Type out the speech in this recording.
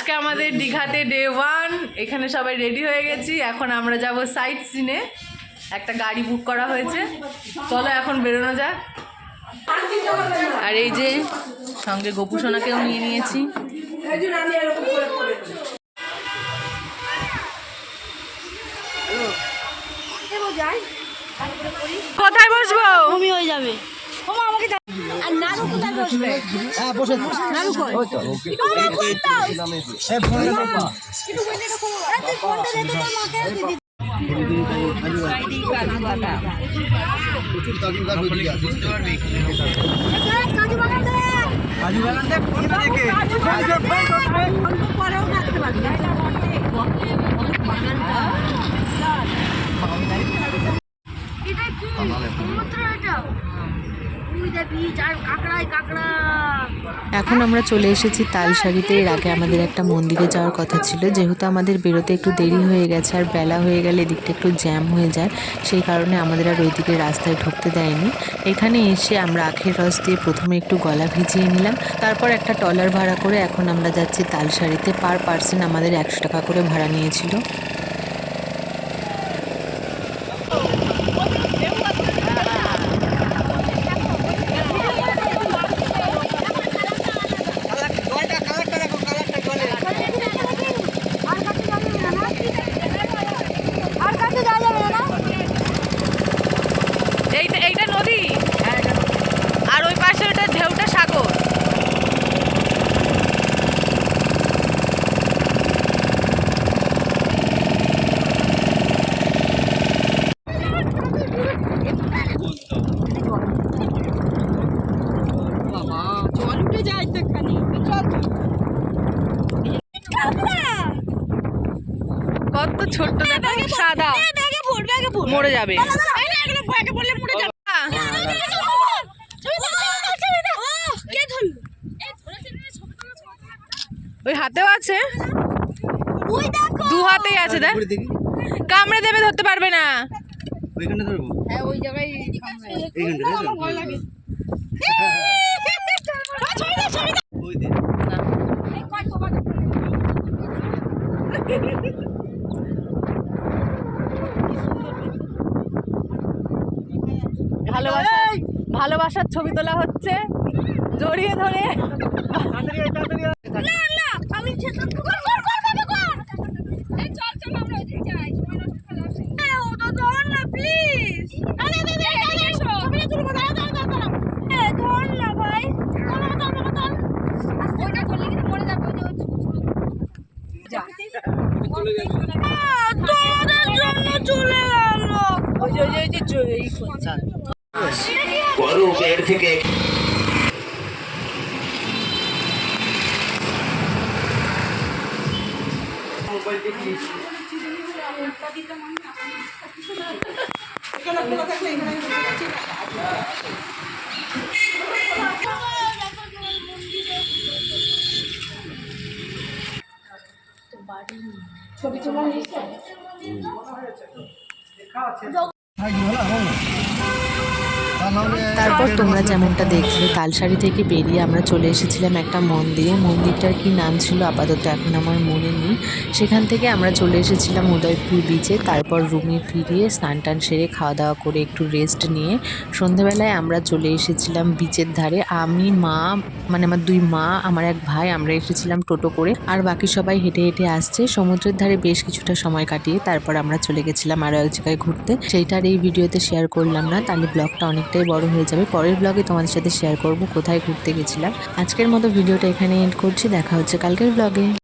আজকে আমাদের দীঘাতে ডে 1। এখানে সবাই রেডি হয়ে গেছি, এখন আমরা যাব সাইট সিনে। একটা গাড়ি বুক করা হয়েছে, চলো এখন বেরোনো যাক। আর এই যে সঙ্গে গোপু সোনাকেও নিয়ে নিয়েছি। কোথায় বসবো? তুমি হয়ে যাবে। এখন আমরা চলে এসেছি তালসারিতে। এর আগে আমাদের একটা মন্দিরে যাওয়ার কথা ছিল, যেহেতু আমাদের বেরোতে একটু দেরি হয়ে গেছে আর বেলা হয়ে গেলে এদিকটা একটু জ্যাম হয়ে যায়, সেই কারণে আমাদের আর ওইদিকে রাস্তায় ঢুকতে দেয়নি। এখানে এসে আমরা আখের রস দিয়ে প্রথমে একটু গলা ভিজিয়ে নিলাম, তারপর একটা ট্রলার ভাড়া করে এখন আমরা যাচ্ছি তালসারিতে। পার পার্সন আমাদের 100 টাকা করে ভাড়া নিয়েছিল। এইটা নদী আর ওই পাশে ওটা ঢেউটা সাগর। কত ছোট্ট দেখো, সাদা, মরে যাবে। ওই হাতেও আছে, 2 হাতেই আছে, দেখ কামড়ে দেবে, ধরতে পারবে না। ওইখানে ধরবো, হ্যাঁ ওই জায়গায় ভালোবাসার ছবি তোলা হচ্ছে জড়িয়ে ধরে। থেকে ছবি তোলা হয়েছে। তারপর তোমরা যেমনটা দেখলে তালসারি থেকে বেরিয়ে আমরা চলে এসেছিলাম একটা মন্দিরে। মন্দিরটার কি নাম ছিল আপাতত এখন আমার মনে নেই। সেখান থেকে আমরা চলে এসেছিলাম উদয়পুর বিচে। তারপর রুমে ফিরিয়ে স্নান টান সেরে খাওয়া দাওয়া করে একটু রেস্ট নিয়ে সন্ধ্যেবেলায় আমরা চলে এসেছিলাম বিচের ধারে। আমি, মা, মানে আমার 2 মা, আমার এক ভাই, আমরা এসেছিলাম টোটো করে, আর বাকি সবাই হেঁটে হেঁটে আসছে। সমুদ্রের ধারে বেশ কিছুটা সময় কাটিয়ে তারপর আমরা চলে গেছিলাম আরও এক জায়গায় ঘুরতে। সেইটার এই ভিডিওতে শেয়ার করলাম না, তাহলে ব্লগটা অনেকটাই বড় হয়ে যাবে। পরের ব্লগে তোমাদের সাথে শেয়ার করব কোথায় ঘুরতে গেছিলাম। আজকের মতো ভিডিওটা এখানে এন্ড করছি, দেখা হচ্ছে কালকের ব্লগে।